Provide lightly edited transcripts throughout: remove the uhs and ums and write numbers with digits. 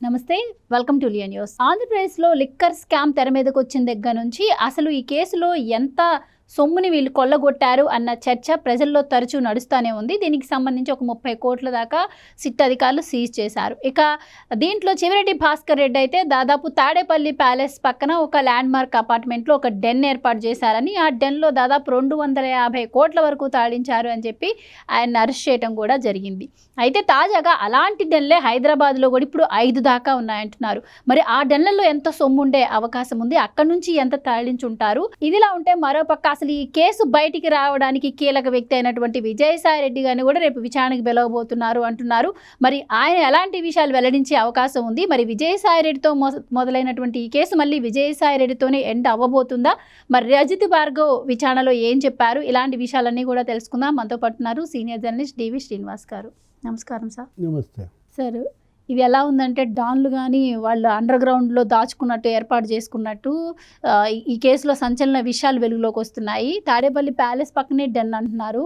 నమస్తే, welcome to Liya news. ఆంధ్రప్రదేశ్లో liquor scam తెర మీదకు వచ్చిన దగ్గర నుంచి అసలు ఈ కేసులో ఎంత సొమ్ముని వీళ్ళు కొల్లగొట్టారు అన్న చర్చ ప్రజల్లో తరచూ నడుస్తూనే ఉంది. దీనికి సంబంధించి ఒక 30 కోట్ల దాకా సిట్ అధికారులు సీజ్ చేశారు. ఇక దీంట్లో చివరెడ్డి భాస్కర్ రెడ్డి అయితే దాదాపు తాడేపల్లి ప్యాలెస్ పక్కన ఒక ల్యాండ్ మార్క్ అపార్ట్మెంట్లో ఒక డెన్ ఏర్పాటు చేశారని, ఆ డెన్లో దాదాపు 250 కోట్ల వరకు తాళించారు అని చెప్పి ఆయన అరెస్ట్ చేయడం కూడా జరిగింది. అయితే తాజాగా అలాంటి డెన్లే హైదరాబాద్లో కూడా ఇప్పుడు 5 దాకా ఉన్నాయంటున్నారు. మరి ఆ డెన్లలో ఎంత సొమ్ము ఉండే అవకాశం ఉంది, అక్కడి నుంచి ఎంత తరలించుంటారు? ఇదిలా ఉంటే మరోపక్క అసలు ఈ కేసు బయటికి రావడానికి కీలక వ్యక్తి అయినటువంటి విజయసాయి రెడ్డి గారిని కూడా రేపు విచారణకు పిలవబోతున్నారు అంటున్నారు. మరి ఆయన ఎలాంటి విషయాలు వెల్లడించే అవకాశం ఉంది? మరి విజయసాయి రెడ్డితో మొదలైనటువంటి ఈ కేసు మళ్ళీ విజయసాయి రెడ్డితోనే ఎండ్ అవ్వబోతుందా? మరి రజిత్ భార్గవ్ విచారణలో ఏం చెప్పారు? ఇలాంటి విషయాలన్నీ కూడా తెలుసుకుందాం. మనతో పాటున్నారు సీనియర్ జర్నలిస్ట్ డివి శ్రీనివాస్ గారు. నమస్కారం సార్. నమస్తే సార్, ఇవి ఎలా ఉందంటే డాన్లు కానీ వాళ్ళు అండర్ గ్రౌండ్లో దాచుకున్నట్టు ఏర్పాటు చేసుకున్నట్టు ఈ కేసులో సంచలన విషయాలు వెలుగులోకి వస్తున్నాయి. తాడేపల్లి ప్యాలెస్ పక్కనే డెన్ అంటున్నారు.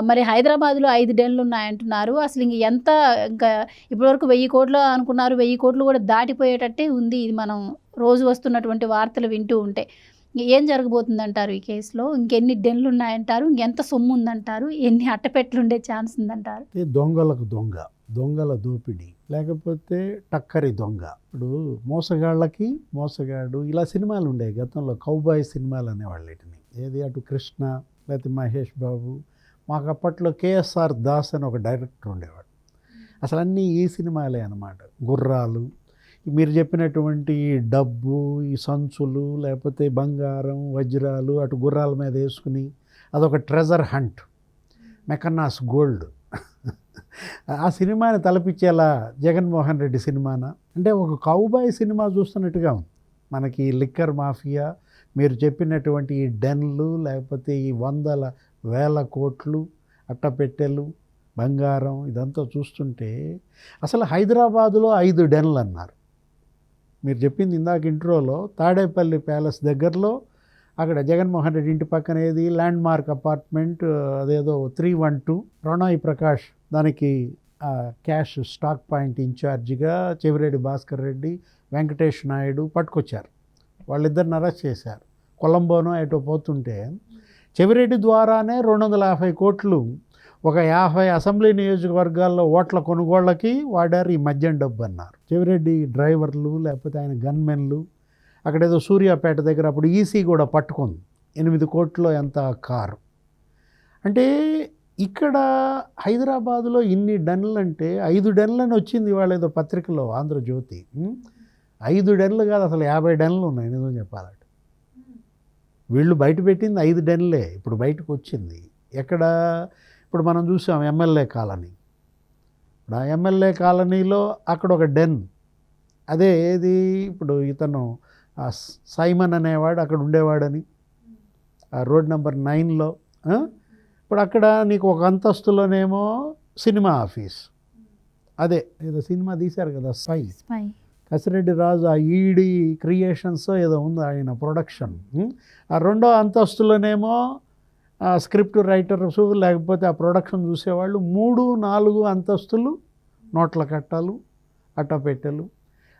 మరి హైదరాబాద్లో 5 డెన్లు ఉన్నాయంటున్నారు. అసలు ఇంకా ఇప్పటివరకు 1000 కోట్లు అనుకున్నారు, 1000 కోట్లు కూడా దాటిపోయేటట్టే ఉంది. ఇది మనం రోజు వస్తున్నటువంటి వార్తలు వింటూ ఉంటే ఏం జరగబోతుందంటారు ఈ కేసులో? ఇంకెన్ని డెన్లు ఉన్నాయంటారు? ఇంకెంత సొమ్ము ఉందంటారు? ఎన్ని అట్టపెట్లు ఉండే ఛాన్స్ ఉందంటారు? దొంగలకు దొంగల దోపిడీ, లేకపోతే టక్కరి దొంగ. ఇప్పుడు మోసగాళ్ళకి మోసగాడు, ఇలా సినిమాలు ఉండేవి గతంలో. కౌబాయ్ సినిమాలు అనేవాళ్ళు వీటిని. ఏది అటు కృష్ణ, లేకపోతే మహేష్ బాబు. మాకు అప్పట్లో కేఎస్ఆర్ దాస్ అని ఒక డైరెక్టర్ ఉండేవాడు. అసలు అన్నీ ఈ సినిమాలే అన్నమాట. గుర్రాలు, మీరు చెప్పినటువంటి డబ్బు, ఈ సంచులు, లేకపోతే బంగారం, వజ్రాలు అటు గుర్రాల మీద వేసుకుని అదొక ట్రెజర్ హంట్, మెకన్నాస్ గోల్డ్. ఆ సినిమాని తలపించేలా జగన్మోహన్ రెడ్డి సినిమాన అంటే ఒక కౌబాయ్ సినిమా చూస్తున్నట్టుగా ఉంది మనకి. లిక్కర్ మాఫియా, మీరు చెప్పినటువంటి ఈ డెన్లు, లేకపోతే ఈ 100,000 కోట్లు అట్టపెట్టెలు, బంగారం, ఇదంతా చూస్తుంటే అసలు హైదరాబాదులో 5 డెన్లు అన్నారు. మీరు చెప్పింది ఇందాక ఇంట్రోలో తాడేపల్లి ప్యాలెస్ దగ్గరలో, అక్కడ జగన్మోహన్ రెడ్డి ఇంటి పక్కన ఏది ల్యాండ్ మార్క్ అపార్ట్మెంట్, అదేదో 312. ప్రణయ్ ప్రకాష్ దానికి క్యాష్ స్టాక్ పాయింట్ ఇన్ఛార్జిగా చెవిరెడ్డి భాస్కర్ రెడ్డి, వెంకటేష్ నాయుడు పట్టుకొచ్చారు. వాళ్ళిద్దరిని అరెస్ట్ చేశారు. కొలంబోనో ఎటో పోతుంటే చెవిరెడ్డి ద్వారానే 250 కోట్లు ఒక 50 అసెంబ్లీ నియోజకవర్గాల్లో ఓట్ల కొనుగోళ్ళకి వాడారు ఈ మద్యం డబ్బు అన్నారు. చెవిరెడ్డి డ్రైవర్లు, లేకపోతే ఆయన గన్మెన్లు. అక్కడేదో సూర్యాపేట దగ్గర అప్పుడు ఈసీ కూడా పట్టుకుంది 8 కోట్లో ఎంత కారు. అంటే ఇక్కడ హైదరాబాదులో ఇన్ని డన్లు అంటే 5 డన్లని వచ్చింది వాళ్ళ ఏదో పత్రికలో, ఆంధ్రజ్యోతి. 5 డన్లు కాదు, అసలు 50 డన్లు ఉన్నాయి నిజం చెప్పాలంటే. వీళ్ళు బయట పెట్టింది 5 డన్లే, ఇప్పుడు బయటకు వచ్చింది. ఎక్కడ ఇప్పుడు మనం చూసాం ఎమ్మెల్యే కాలనీ. ఇప్పుడు ఆ ఎమ్మెల్యే కాలనీలో అక్కడ ఒక డెన్. అదే ఏది ఇప్పుడు ఇతను సైమన్ అనేవాడు అక్కడ ఉండేవాడని, ఆ రోడ్ నెంబర్ 9లో. ఇప్పుడు అక్కడ నీకు ఒక అంతస్తులోనేమో సినిమా ఆఫీస్, అదే ఏదో సినిమా తీశారు కదా స్పై, కసిరెడ్డి రాజు, ఆ ఈడి క్రియేషన్స్ ఏదో ఉంది ఆయన ప్రొడక్షన్. ఆ 2వ అంతస్తులోనేమో స్క్రిప్ట్ రైటర్స్, లేకపోతే ఆ ప్రొడక్షన్ చూసేవాళ్ళు. 3, 4 అంతస్తులు నోట్ల కట్టలు, అట్టపెట్టెలు.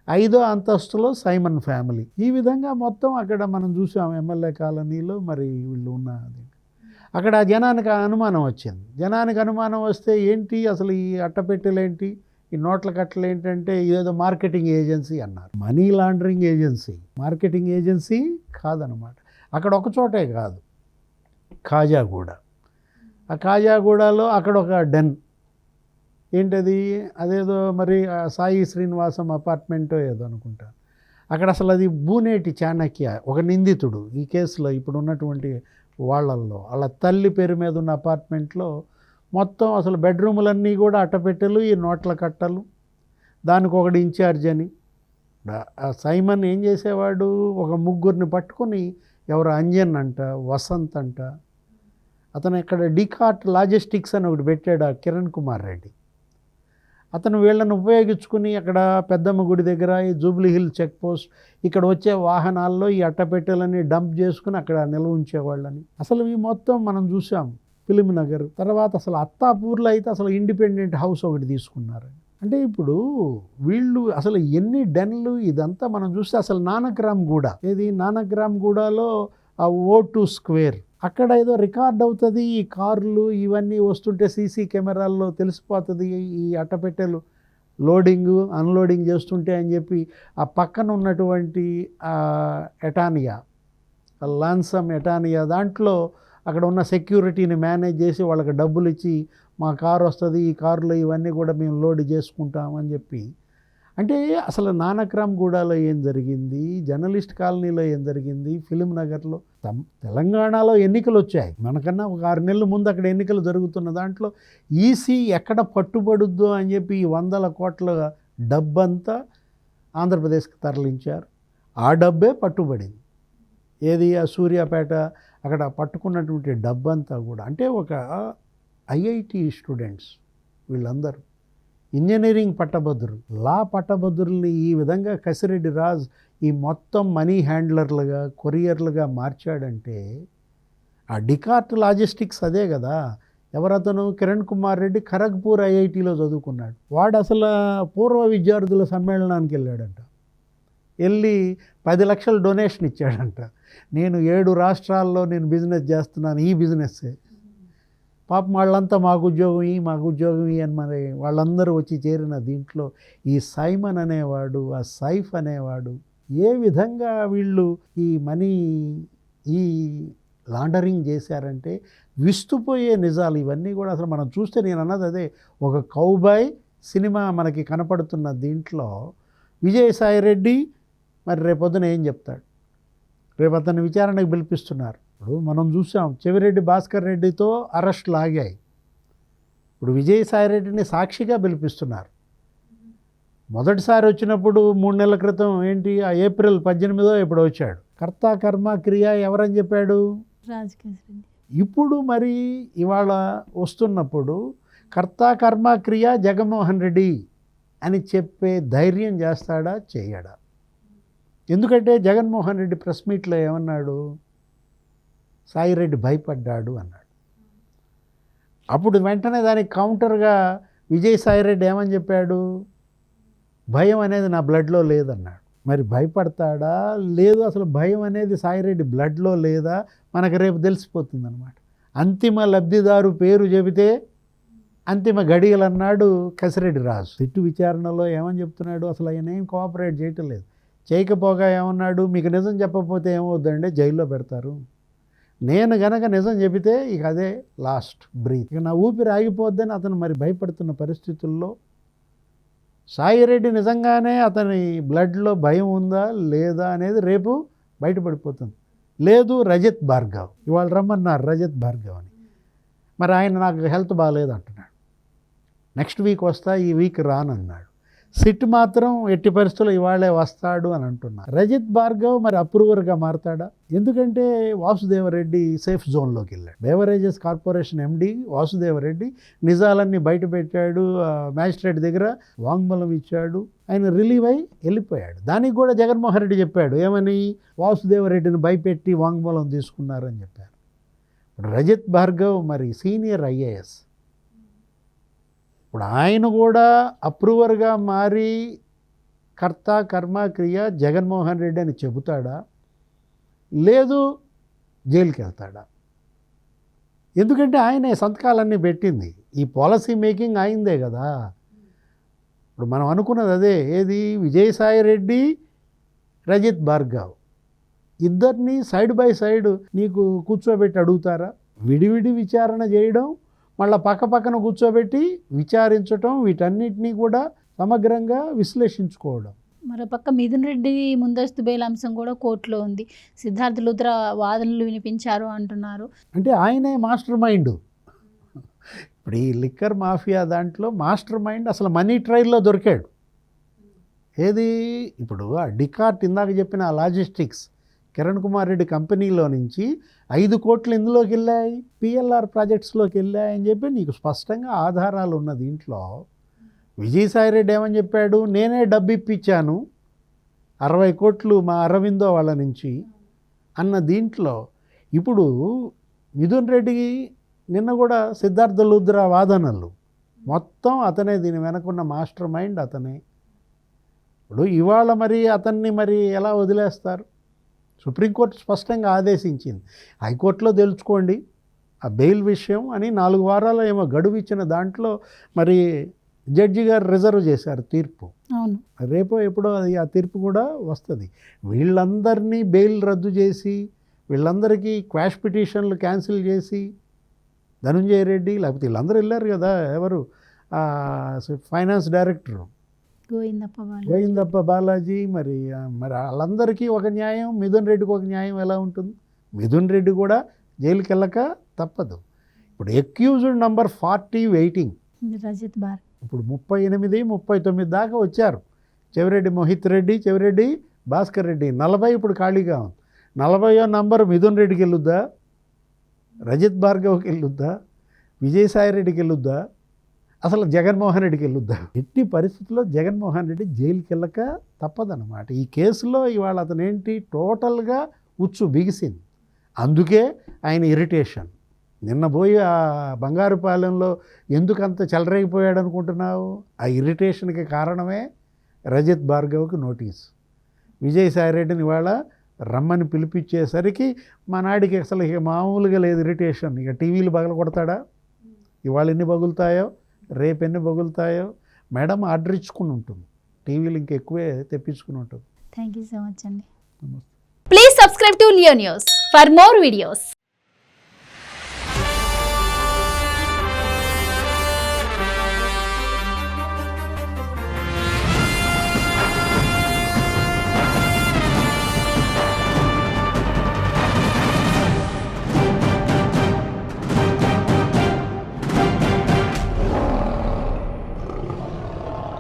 5వ అంతస్తులో సైమన్ ఫ్యామిలీ. ఈ విధంగా మొత్తం అక్కడ మనం చూసాం ఎమ్మెల్యే కాలనీలో. మరి వీళ్ళు ఉన్నది అక్కడ జనానికి అనుమానం వచ్చింది. జనానికి అనుమానం వస్తే ఏంటి అసలు ఈ అట్టపెట్టెలు ఏంటి, ఈ నోట్ల కట్టలు ఏంటంటే ఇదేదో మార్కెటింగ్ ఏజెన్సీ అన్నారు. Money laundering agency, marketing agency కాదనమాట. అక్కడ ఒక చోటే కాదు, కాజాగూడ. ఆ కాజాగూడలో అక్కడ ఒక డెన్. ఏంటది, అదేదో మరి సాయి శ్రీనివాసం అపార్ట్మెంటో ఏదో అనుకుంటా. అక్కడ అసలు అది బూనేటి చాణక్య ఒక నిందితుడు ఈ కేసులో ఇప్పుడు ఉన్నటువంటి వాళ్ళల్లో. వాళ్ళ తల్లి పేరు మీద ఉన్న అపార్ట్మెంట్లో మొత్తం అసలు బెడ్రూములన్నీ కూడా అట్టపెట్టెలు, ఈ నోట్ల కట్టలు. దానికి ఒకటి ఇన్ఛార్జ్ అని. ఆ సైమన్ ఏం చేసేవాడు, ఒక 3 పట్టుకొని, ఎవరు అంజన్ అంట, వసంత్ అంట, అతను ఇక్కడ డికార్ట్ లాజిస్టిక్స్ అని ఒకటి పెట్టాడు ఆ కిరణ్ కుమార్ రెడ్డి. అతను వీళ్ళని ఉపయోగించుకుని అక్కడ పెద్దమ్మ గుడి దగ్గర ఈ జూబ్లీ హిల్ చెక్ పోస్ట్ ఇక్కడ వచ్చే వాహనాల్లో ఈ అట్టపెట్టెలని డంప్ చేసుకుని అక్కడ నిల్వ ఉంచేవాళ్ళని. అసలు ఈ మొత్తం మనం చూసాం ఫిలిం నగర్. తర్వాత అసలు అత్తాపూర్లో అయితే అసలు ఇండిపెండెంట్ హౌస్ ఒకటి తీసుకున్నారు. అంటే ఇప్పుడు వీళ్ళు అసలు ఎన్ని డెన్లు ఇదంతా మనం చూస్తే అసలు నానక్రామ్ గూడ, ఏది నానక్రామ్ గూడలో ఆ O2 స్క్వేర్ అక్కడ ఏదో రికార్డ్ అవుతుంది, ఈ కార్లు ఇవన్నీ వస్తుంటే సీసీ కెమెరాల్లో తెలిసిపోతుంది, ఈ అట్టపెట్టెలు లోడింగ్ అన్లోడింగ్ చేస్తుంటే అని చెప్పి ఆ పక్కన ఉన్నటువంటి ఎటానియా, లాన్సమ్ ఎటానియా దాంట్లో అక్కడ ఉన్న సెక్యూరిటీని మేనేజ్ చేసి వాళ్ళకి డబ్బులు ఇచ్చి మా కారు వస్తుంది, ఈ కారులో ఇవన్నీ కూడా మేము లోడ్ చేసుకుంటాం అని చెప్పి. అంటే అసలు నానక్రామ్ గూడలో ఏం జరిగింది, జర్నలిస్ట్ కాలనీలో ఏం జరిగింది, ఫిలిం నగర్లో, తెలంగాణలో ఎన్నికలు వచ్చాయి మనకన్నా ఒక 6 నెలల ముందు అక్కడ ఎన్నికలు జరుగుతున్న దాంట్లో ఈసీ ఎక్కడ పట్టుబడుద్దో అని చెప్పి ఈ 100 కోట్ల డబ్బంతా ఆంధ్రప్రదేశ్కి తరలించారు. ఆ డబ్బే పట్టుబడింది. ఏది ఆ సూర్యాపేట అక్కడ పట్టుకున్నటువంటి డబ్బంతా కూడా. అంటే ఒక ఐఐటి స్టూడెంట్స్ వీళ్ళందరూ ఇంజనీరింగ్ పట్టభద్రులు, లా పట్టభద్రుల్ని ఈ విధంగా కసిరెడ్డి రాజ్ ఈ మొత్తం మనీ హ్యాండ్లర్లుగా, కొరియర్లుగా మార్చాడంటే ఆ డికార్ట్ లాజిస్టిక్స్ అదే కదా. ఎవరతను కిరణ్ కుమార్ రెడ్డి ఖరగ్పూర్ ఐఐటిలో చదువుకున్నాడు. వాడు అసలు పూర్వ విద్యార్థుల సమ్మేళనానికి వెళ్ళాడంట. వెళ్ళి 10 లక్షలు డొనేషన్ ఇచ్చాడంట. నేను 7 రాష్ట్రాల్లో నేను బిజినెస్ చేస్తున్నాను, ఈ బిజినెస్సే. పాపం వాళ్ళంతా మాకు ఉద్యోగం అని మరి వాళ్ళందరూ వచ్చి చేరిన దీంట్లో ఈ సైమన్ అనేవాడు, ఆ సైఫ్ అనేవాడు ఏ విధంగా వీళ్ళు ఈ మనీ ఈ లాండరింగ్ చేశారంటే విస్తుపోయే నిజాలు ఇవన్నీ కూడా. అసలు మనం చూస్తే నేను అన్నది అదే, ఒక కౌబాయ్ సినిమా మనకి కనపడుతున్న దీంట్లో విజయసాయిరెడ్డి మరి రేపొద్దున ఏం చెప్తాడు, రేపు అతన్ని విచారణకు పిలిపిస్తున్నారు. ఇప్పుడు మనం చూసాం చెవిరెడ్డి భాస్కర్ రెడ్డితో అరెస్టులు ఆగాయి. ఇప్పుడు విజయసాయిరెడ్డిని సాక్షిగా పిలిపిస్తున్నారు. మొదటిసారి వచ్చినప్పుడు 3 నెలల క్రితం ఏంటి, ఆ ఏప్రిల్ 18వ ఎప్పుడు వచ్చాడు. కర్త కర్మ క్రియ ఎవరని చెప్పాడు, రాజకేశ్వరి. ఇప్పుడు మరి ఇవాళ వస్తున్నప్పుడు కర్త కర్మ క్రియ జగన్మోహన్ రెడ్డి అని చెప్పే ధైర్యం చేస్తాడా, చేయడా? ఎందుకంటే జగన్మోహన్ రెడ్డి ప్రెస్ మీట్లో ఏమన్నాడు, సాయిరెడ్డి భయపడ్డాడు అన్నాడు. అప్పుడు వెంటనే దానికి కౌంటర్గా విజయసాయిరెడ్డి ఏమని చెప్పాడు, భయం అనేది నా బ్లడ్లో లేదన్నాడు. మరి భయపడతాడా లేదు, అసలు భయం అనేది సాయిరెడ్డి బ్లడ్లో లేదా మనకు రేపు తెలిసిపోతుంది అనమాట. అంతిమ లబ్ధిదారు పేరు చెబితే అంతిమ గడియలు అన్నాడు కసిరెడ్డి రాజు. తిట్టు విచారణలో ఏమని చెప్తున్నాడు, అసలు ఆయన ఏం కోఆపరేట్ చేయటం లేదు. చేయకపోగా ఏమన్నాడు, మీకు నిజం చెప్పకపోతే ఏమవుద్దంటే జైల్లో పెడతారు, నేను గనక నిజం చెబితే ఇక అదే లాస్ట్ బ్రీత్, ఇక నా ఊపిరి ఆగిపోద్దని అతను మరి భయపడుతున్న పరిస్థితుల్లో సాయిరెడ్డి నిజంగానే అతని బ్లడ్లో భయం ఉందా లేదా అనేది రేపు బయటపడిపోతుంది. లేదు రజత్ భార్గవ్, ఇవాళ రమ్మన్నారు రజత్ భార్గవ్ అని, మరి ఆయన నాకు హెల్త్ బాగాలేదు అంటున్నాడు, నెక్స్ట్ వీక్ వస్తా, ఈ వీక్ రానన్నాడు. సిట్ మాత్రం ఎట్టి పరిస్థితుల్లో ఇవాళే వస్తాడు అని అంటున్నారు. రజత్ భార్గవ్ మరి అప్రూవర్గా మారతాడా? ఎందుకంటే వాసుదేవరెడ్డి సేఫ్ జోన్లోకి వెళ్ళాడు. బేవరేజెస్ కార్పొరేషన్ ఎండి వాసుదేవరెడ్డి నిజాలన్నీ బయట పెట్టాడు, మ్యాజిస్ట్రేట్ దగ్గర వాంగ్మూలం ఇచ్చాడు, ఆయన రిలీవ్ అయి వెళ్ళిపోయాడు. దానికి కూడా జగన్మోహన్ రెడ్డి చెప్పాడు, ఏమని, వాసుదేవరెడ్డిని భయపెట్టి వాంగ్మూలం తీసుకున్నారని చెప్పారు. రజత్ భార్గవ్ మరి సీనియర్ ఐఏఎస్, ఇప్పుడు ఆయన కూడా అప్రూవర్గా మారి కర్త కర్మ క్రియ జగన్మోహన్ రెడ్డి అని చెబుతాడా, లేదు జైలుకి వెళ్తాడా? ఎందుకంటే ఆయనే సంతకాలన్నీ పెట్టింది, ఈ పాలసీ మేకింగ్ అయిందే కదా. ఇప్పుడు మనం అనుకున్నది అదే, ఏది, విజయసాయిరెడ్డి రజత్ భార్గవ్ ఇద్దరిని సైడ్ బై సైడ్ నీకు కూర్చోబెట్టి అడుగుతారా? విడివిడి విచారణ చేయడం, మళ్ళీ పక్కన కూర్చోబెట్టి విచారించటం, వీటన్నిటినీ కూడా సమగ్రంగా విశ్లేషించుకోవడం. మరోపక్క మిథున్ రెడ్డి ముందస్తు బెయిల్ అంశం కూడా కోర్టులో ఉంది. సిద్ధార్థ లుత్రా వాదనలు వినిపించారు అంటున్నారు. అంటే ఆయనే మాస్టర్ మైండ్. ఇప్పుడు ఈ లిక్కర్ మాఫియా దాంట్లో మాస్టర్ మైండ్ అసలు మనీ ట్రైల్లో దొరికాడు. ఏది, ఇప్పుడు ఆ డికార్ట్ ఇందాక చెప్పిన ఆ లాజిస్టిక్స్ కిరణ్ కుమార్ రెడ్డి కంపెనీలో నుంచి 5 కోట్లు ఇందులోకి వెళ్ళాయి, పిఎల్ఆర్ ప్రాజెక్ట్స్లోకి వెళ్ళాయని చెప్పి నీకు స్పష్టంగా ఆధారాలు ఉన్న దీంట్లో విజయసాయిరెడ్డి ఏమని చెప్పాడు, నేనే డబ్బు ఇప్పించాను 60 కోట్లు మా అరవిందో వాళ్ళ నుంచి అన్న దీంట్లో. ఇప్పుడు మిథున్ రెడ్డి నిన్న కూడా సిద్ధార్థ లుత్రా వాదనలు మొత్తం అతనే, దీని వెనకున్న మాస్టర్ మైండ్ అతనే. ఇప్పుడు ఇవాళ మరి అతన్ని మరి ఎలా వదిలేస్తారు? సుప్రీంకోర్టు స్పష్టంగా ఆదేశించింది, హైకోర్టులో తెలుసుకోండి ఆ బెయిల్ విషయం అని. 4 వారాలు ఏమో గడువు ఇచ్చిన దాంట్లో మరి జడ్జి గారు రిజర్వ్ చేశారు తీర్పు. అవును. రేపో ఎప్పుడో అది ఆ తీర్పు కూడా వస్తుంది. వీళ్ళందరినీ బెయిల్ రద్దు చేసి, వీళ్ళందరికీ క్వాష్ పిటిషన్లు క్యాన్సిల్ చేసి, ధనుంజయ రెడ్డి లేకపోతే వీళ్ళందరూ వెళ్ళారు కదా, ఎవరు ఫైనాన్స్ డైరెక్టరు గోవిందప్ప బాలాజీ, మరి వాళ్ళందరికీ ఒక న్యాయం, మిథున్ రెడ్డికి ఒక న్యాయం ఎలా ఉంటుంది? మిథున్ రెడ్డి కూడా జైలుకి వెళ్ళక తప్పదు. ఇప్పుడు accused number 40 waiting. Rajith bar ఇప్పుడు 38, 39 దాకా వచ్చారు. చెవిరెడ్డి మోహిత్ రెడ్డి, చెవిరెడ్డి భాస్కర్ రెడ్డి, 40 ఇప్పుడు ఖాళీగా ఉంది. 40వ నంబర్ మిథున్ రెడ్డికి వెళ్ళొద్దా, రజిత్ భార్గవ్కి వెళ్ళొద్దా, విజయసాయి రెడ్డికి వెళ్ళొద్దా, అసలు జగన్మోహన్ రెడ్డికి వెళ్ళొద్దా? ఎట్టి పరిస్థితుల్లో జగన్మోహన్ రెడ్డి జైలుకి వెళ్ళక తప్పదన్నమాట. ఈ కేసులో ఇవాళ అతను ఏంటి టోటల్గా ఉచ్చు బిగిసింది. అందుకే ఆయన ఇరిటేషన్. నిన్న పోయి ఆ బంగారుపాలెంలో ఎందుకంత చెలరేగిపోయాడు అనుకుంటున్నావు? ఆ ఇరిటేషన్కి కారణమే రజిత్ భార్గవ్కి నోటీస్. విజయసాయిరెడ్డిని ఇవాళ రమ్మని పిలిపించేసరికి మా నాడికి అసలు ఇక మామూలుగా లేదు ఇరిటేషన్. ఇక టీవీలు పగల కొడతాడా? ఇవాళ ఎన్ని పగులుతాయో, రేపు ఎన్ని పగులుతాయో. మేడం ఆర్డర్ ఇచ్చుకుని ఉంటుంది, టీవీలు ఇంకెక్కువే తెప్పించుకుని ఉంటుంది. థ్యాంక్ యూ సో మచ్ అండి. నమస్తే. Please subscribe to Leo news for more videos.